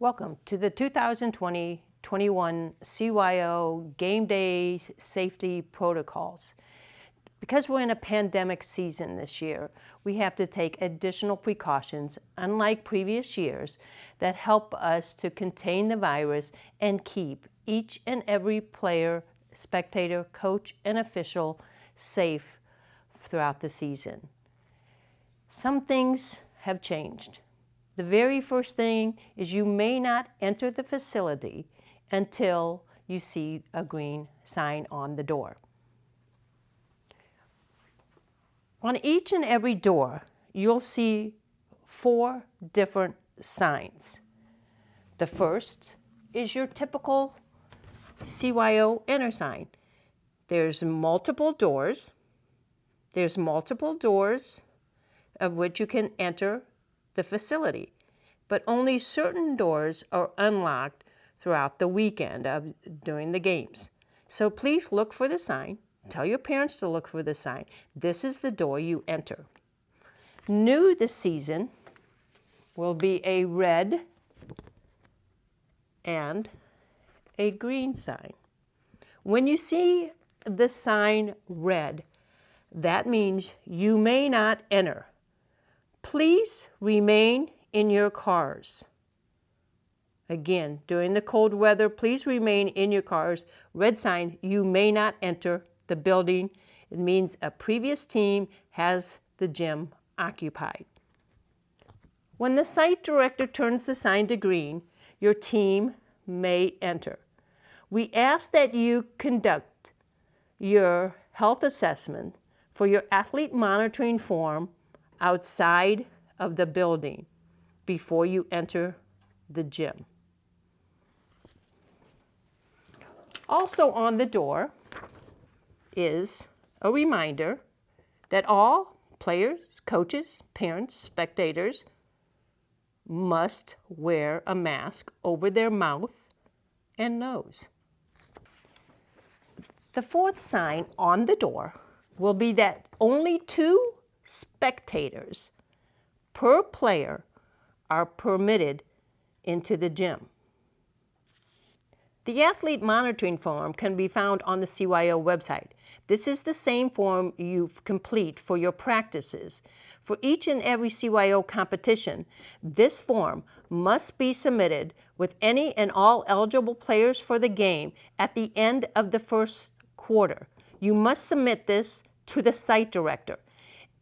Welcome to the 2020-21 CYO Game Day Safety Protocols. Because we're in a pandemic season this year, we have to take additional precautions, unlike previous years, that help us to contain the virus and keep each and every player, spectator, coach, and official safe throughout the season. Some things have changed. The very first thing is you may not enter the facility until you see a green sign on the door. On each and every door, you'll see 4 different signs. The first is your typical CYO enter sign. There's multiple doors. There's multiple doors of which you can enter the facility, but only certain doors are unlocked throughout the weekend during the games. So please look for the sign. Tell your parents to look for the sign. This is the door you enter. New this season will be a red and a green sign. When you see the sign red, that means you may not enter. Please remain in your cars. Again, during the cold weather, please remain in your cars. Red sign, you may not enter the building. It means a previous team has the gym occupied. When the site director turns the sign to green, your team may enter. We ask that you conduct your health assessment for your athlete monitoring form outside of the building before you enter the gym. Also on the door is a reminder that all players, coaches, parents, spectators must wear a mask over their mouth and nose. The 4th sign on the door will be that only 2 spectators per player are permitted into the gym. The athlete monitoring form can be found on the CYO website. This is the same form you complete for your practices. For each and every CYO competition, this form must be submitted with any and all eligible players for the game at the end of the first quarter. You must submit this to the site director.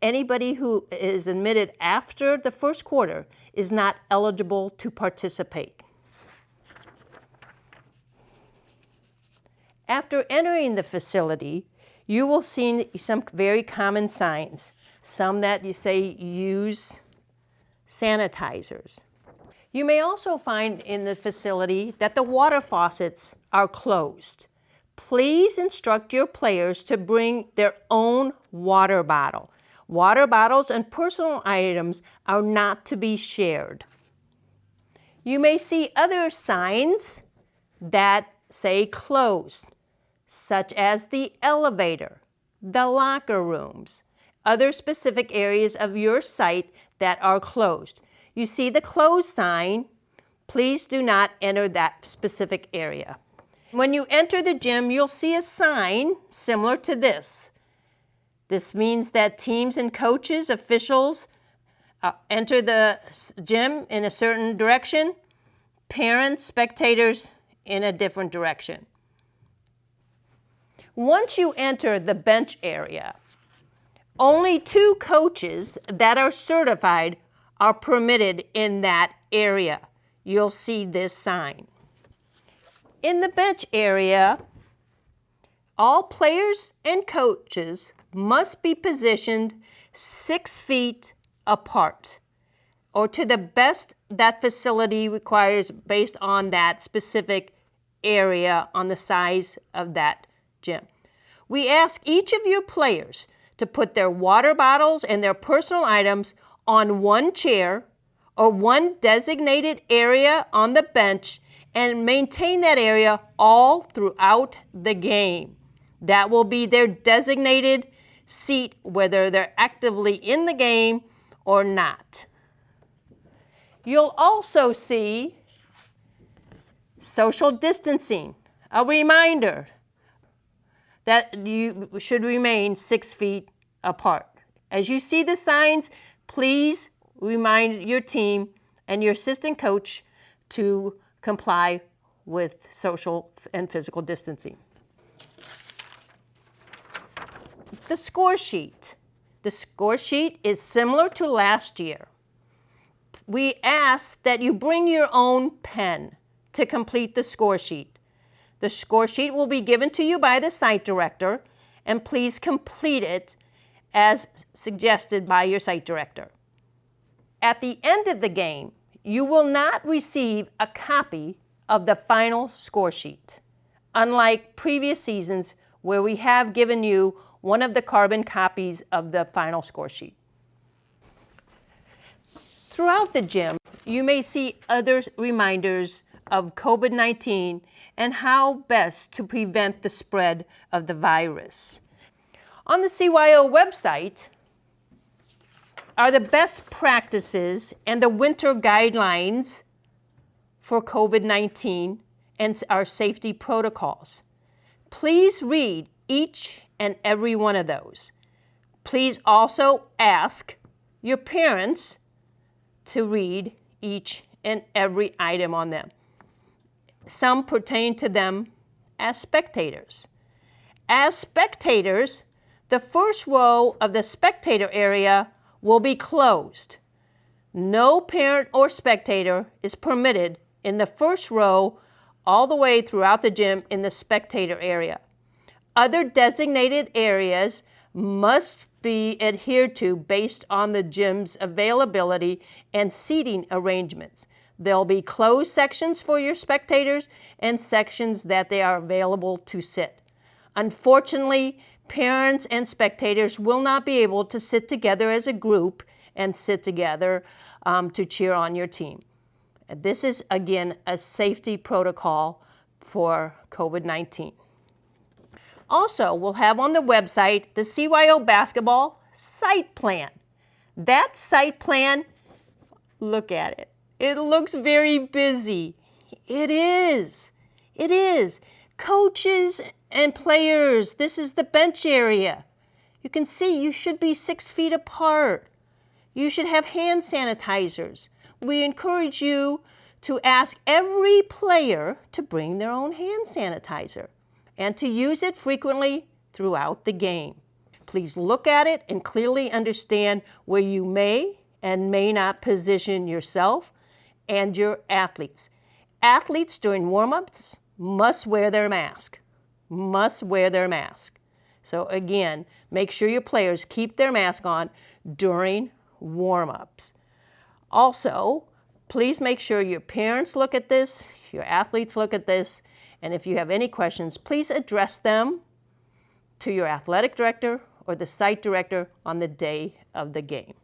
Anybody who is admitted after the first quarter is not eligible to participate. After entering the facility, you will see some very common signs. Some that you say use sanitizers. You may also find in the facility that the water faucets are closed. Please instruct your players to bring their own water bottle. Water bottles and personal items are not to be shared. You may see other signs that say closed, such as the elevator, the locker rooms, other specific areas of your site that are closed. You see the closed sign, please do not enter that specific area. When you enter the gym, you'll see a sign similar to this. This means that teams and coaches, officials enter the gym in a certain direction, parents, spectators in a different direction. Once you enter the bench area, only 2 coaches that are certified are permitted in that area. You'll see this sign. In the bench area, all players and coaches must be positioned 6 feet apart, or to the best that facility requires based on that specific area on the size of that gym. We ask each of your players to put their water bottles and their personal items on one chair or one designated area on the bench and maintain that area all throughout the game. That will be their designated seat, whether they're actively in the game or not. You'll also see Social distancing, a reminder that you should remain 6 feet apart. As you see the signs, please remind your team and your assistant coach to comply with social and physical distancing. The score sheet. The score sheet is similar to last year. We ask that you bring your own pen to complete the score sheet. The score sheet will be given to you by the site director, and please complete it as suggested by your site director. At the end of the game, you will not receive a copy of the final score sheet, unlike previous seasons where we have given you one of the carbon copies of the final score sheet. Throughout the gym, you may see other reminders of COVID-19 and how best to prevent the spread of the virus. On the CYO website are the best practices and the winter guidelines for COVID-19 and our safety protocols. Please read each and every one of those. Please also ask your parents to read each and every item on them. Some pertain to them as spectators. As spectators, the first row of the spectator area will be closed. No parent or spectator is permitted in the first row all the way throughout the gym in the spectator area. Other designated areas must be adhered to based on the gym's availability and seating arrangements. There'll be closed sections for your spectators and sections that they are available to sit. Unfortunately, parents and spectators will not be able to sit together as a group and sit together to cheer on your team. This is, again, a safety protocol for COVID-19. Also, we'll have on the website the CYO basketball site plan. That site plan, look at it. It looks very busy. It is. It is. Coaches and players, this is the bench area. You can see you should be 6 feet apart. You should have hand sanitizers. We encourage you to ask every player to bring their own hand sanitizer and to use it frequently throughout the game. Please look at it and clearly understand where you may and may not position yourself and your athletes. Athletes during warm-ups must wear their mask. Must wear their mask. So again, make sure your players keep their mask on during warm-ups. Also, please make sure your parents look at this, your athletes look at this, and if you have any questions, please address them to your athletic director or the site director on the day of the game.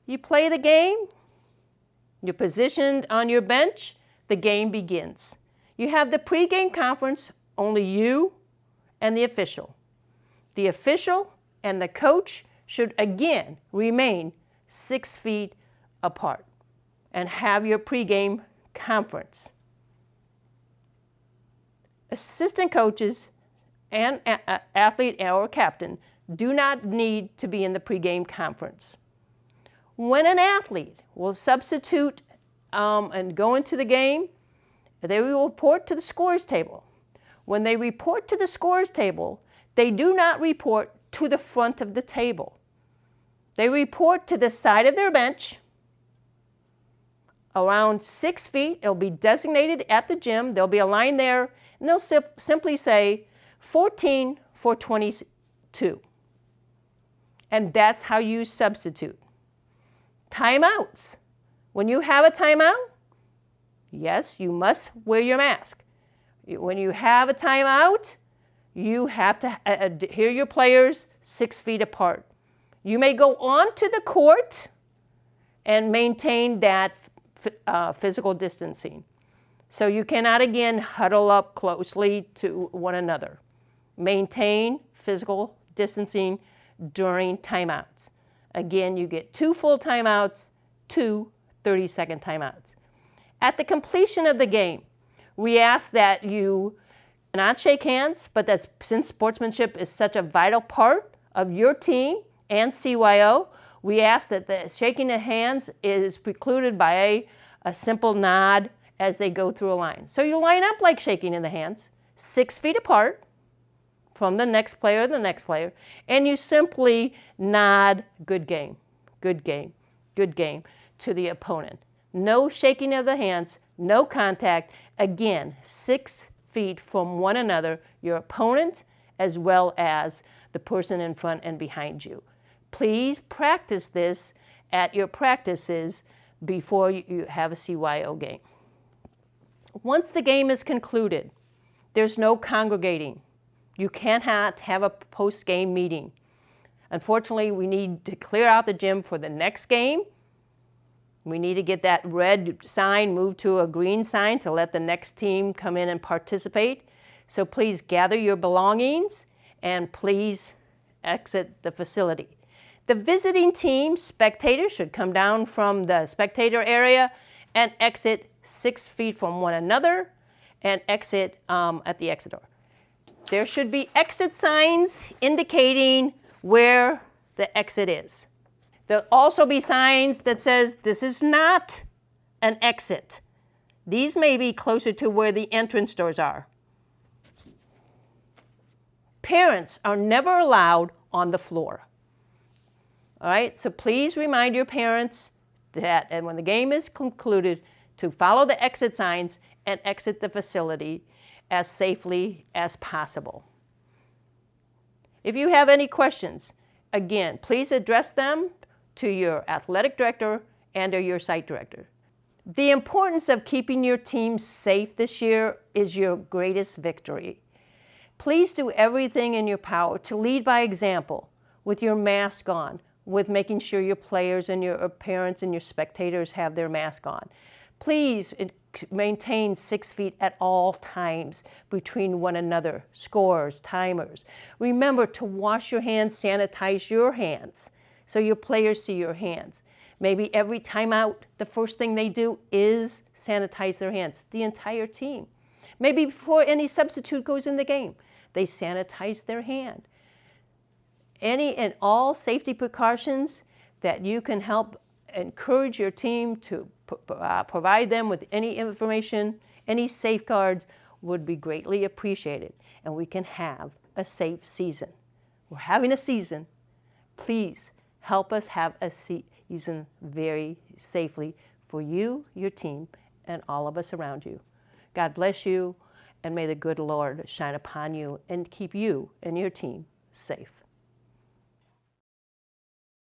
You play the game, you're positioned on your bench, the game begins. You have the pregame conference, only you and the official. The official and the coach should again remain 6 feet apart and have your pregame conference. Assistant coaches and athlete or captain do not need to be in the pregame conference. When an athlete will substitute and go into the game, they will report to the scores table. When they report to the scores table, they do not report to the front of the table. They report to the side of their bench, around 6 feet. It'll be designated at the gym. There'll be a line there, and they'll simply say 14 for 22. And that's how you substitute. Timeouts. When you have a timeout, yes, you must wear your mask. When you have a timeout, you have to adhere your players 6 feet apart. You may go onto the court and maintain that physical distancing. So you cannot again huddle up closely to one another. Maintain physical distancing during timeouts. Again, you get 2 full timeouts 2 30-second timeouts. At the completion of the game, we ask that you not shake hands, but that since sportsmanship is such a vital part of your team and CYO, we ask that the shaking of hands is precluded by a simple nod as they go through a line. So you line up like shaking in the hands, 6 feet apart from the next player, and you simply nod, good game, good game, good game to the opponent. No shaking of the hands, no contact. Again, 6 feet from one another, your opponent as well as the person in front and behind you. Please practice this at your practices before you have a CYO game. Once the game is concluded, there's no congregating. You cannot have a post-game meeting. Unfortunately, we need to clear out the gym for the next game. We need to get that red sign moved to a green sign to let the next team come in and participate. So please gather your belongings and please exit the facility. The visiting team spectators should come down from the spectator area and exit 6 feet from one another and exit at the exit door. There should be exit signs indicating where the exit is. There'll also be signs that says this is not an exit. These may be closer to where the entrance doors are. Parents are never allowed on the floor. All right, so please remind your parents that, and when the game is concluded, to follow the exit signs and exit the facility as safely as possible. If you have any questions, again, please address them to your athletic director and or your site director. The importance of keeping your team safe this year is your greatest victory. Please do everything in your power to lead by example with your mask on, with making sure your players and your parents and your spectators have their mask on. Please maintain 6 feet at all times between one another, scores, timers. Remember to wash your hands, sanitize your hands so your players see your hands. Maybe every timeout, the first thing they do is sanitize their hands, the entire team. Maybe before any substitute goes in the game, they sanitize their hand. Any and all safety precautions that you can help encourage your team to provide them with any information, any safeguards would be greatly appreciated, and we can have a safe season. We're having a season. Please help us have a season very safely for you, your team, and all of us around you. God bless you, and may the good Lord shine upon you and keep you and your team safe.